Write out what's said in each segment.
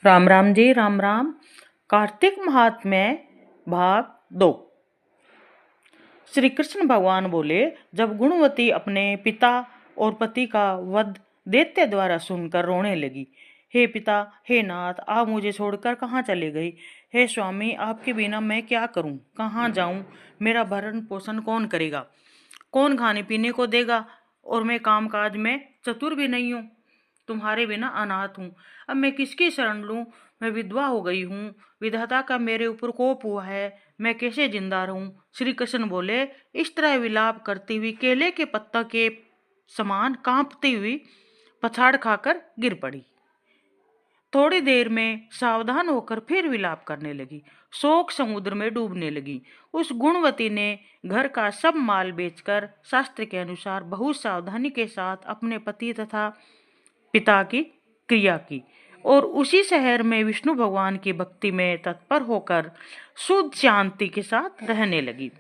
राम राम जी, राम राम। कार्तिक महात्म्य भाग 2। श्री कृष्ण भगवान बोले, जब गुणवती अपने पिता और पति का वध दैत्य द्वारा सुनकर रोने लगी। हे पिता, हे नाथ, आप मुझे छोड़कर कहाँ चले गए? हे स्वामी, आपके बिना मैं क्या करूं, कहाँ जाऊं? मेरा भरण पोषण कौन करेगा? कौन खाने पीने को देगा? और मैं कामकाज में चतुर भी नहीं हूँ। तुम्हारे बिना अनाथ हूँ। अब मैं किसकी शरण लूं? मैं विधवा हो गई हूँ। विधाता का मेरे ऊपर कोप हुआ है। मैं कैसे जिंदा रहूं? श्री कृष्ण बोले। इस तरह विलाप करती हुई केले के पत्ता के समान कांपती हुई पछाड़ खाकर गिर पड़ी। थोड़ी देर में सावधान होकर फिर विलाप करने लगी। शोक समुद्र में डूबने लगी। उस गुणवती ने घर का सब माल बेचकर शास्त्र के अनुसार बहुत सावधानी के साथ अपने पति तथा पिता की क्रिया की और उसी शहर में विष्णु भगवान की भक्ति में तत्पर होकर शुद्ध शांति के साथ रहने लगी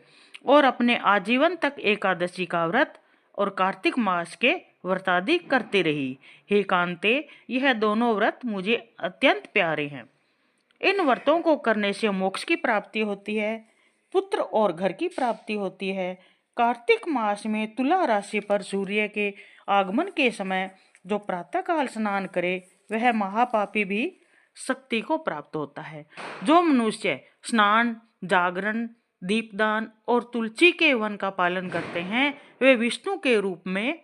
और अपने आजीवन तक एकादशी का व्रत और कार्तिक मास के व्रतादि करती रही। हे कांते, यह दोनों व्रत मुझे अत्यंत प्यारे हैं। इन व्रतों को करने से मोक्ष की प्राप्ति होती है, पुत्र और घर की प्राप्ति होती है। कार्तिक मास में तुला राशि पर सूर्य के आगमन के समय जो प्रातःकाल स्नान करे वह महापापी भी शक्ति को प्राप्त होता है। जो मनुष्य स्नान, जागरण, दीपदान और तुलसी के वन का पालन करते हैं वे विष्णु के रूप में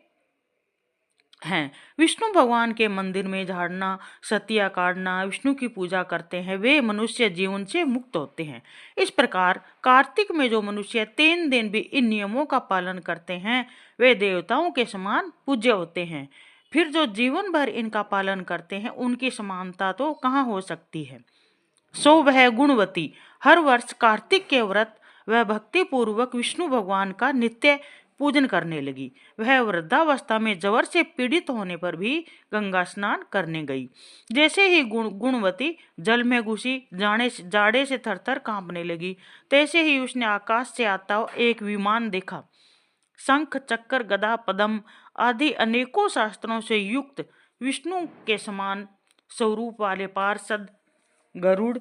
हैं। विष्णु भगवान के मंदिर में झाड़ना, सतिया काटना, विष्णु की पूजा करते हैं, वे मनुष्य जीवन से मुक्त होते हैं। इस प्रकार कार्तिक में जो मनुष्य 3 दिन भी इन नियमों का पालन करते हैं वे देवताओं के समान पूज्य होते हैं। फिर जो जीवन भर इनका पालन करते हैं उनकी समानता तो कहाँ हो सकती है। सो वह गुणवती हर वर्ष कार्तिक के व्रत वह भक्ति पूर्वक विष्णु भगवान का नित्य पूजन करने लगी। वह वृद्धावस्था में जवर से पीड़ित होने पर भी गंगा स्नान करने गई। जैसे ही गुणवती जल में घुसी जाड़े से थरथर कांपने लगी, तैसे ही उसने आकाश से आता हुआ एक विमान देखा। शंख, चक्र, गदा, पद्म आदि अनेकों शास्त्रों से युक्त विष्णु के समान स्वरूप वाले पार्षद, गरुड़,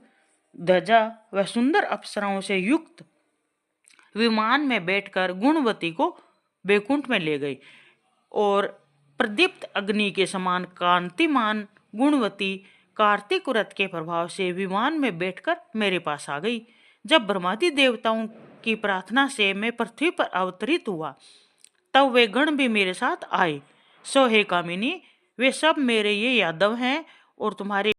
ध्वजा व सुंदर अप्सराओं से युक्त विमान में बैठकर गुणवती को बैकुंठ में ले गई और प्रदीप्त अग्नि के समान कांतिमान गुणवती कार्तिक व्रत के प्रभाव से विमान में बैठकर मेरे पास आ गई। जब ब्रह्मादि देवताओं की प्रार्थना से मैं पृथ्वी पर अवतरित हुआ तब वे गण भी मेरे साथ आए। सो हे कामिनी, वे सब मेरे ये यादव हैं और तुम्हारे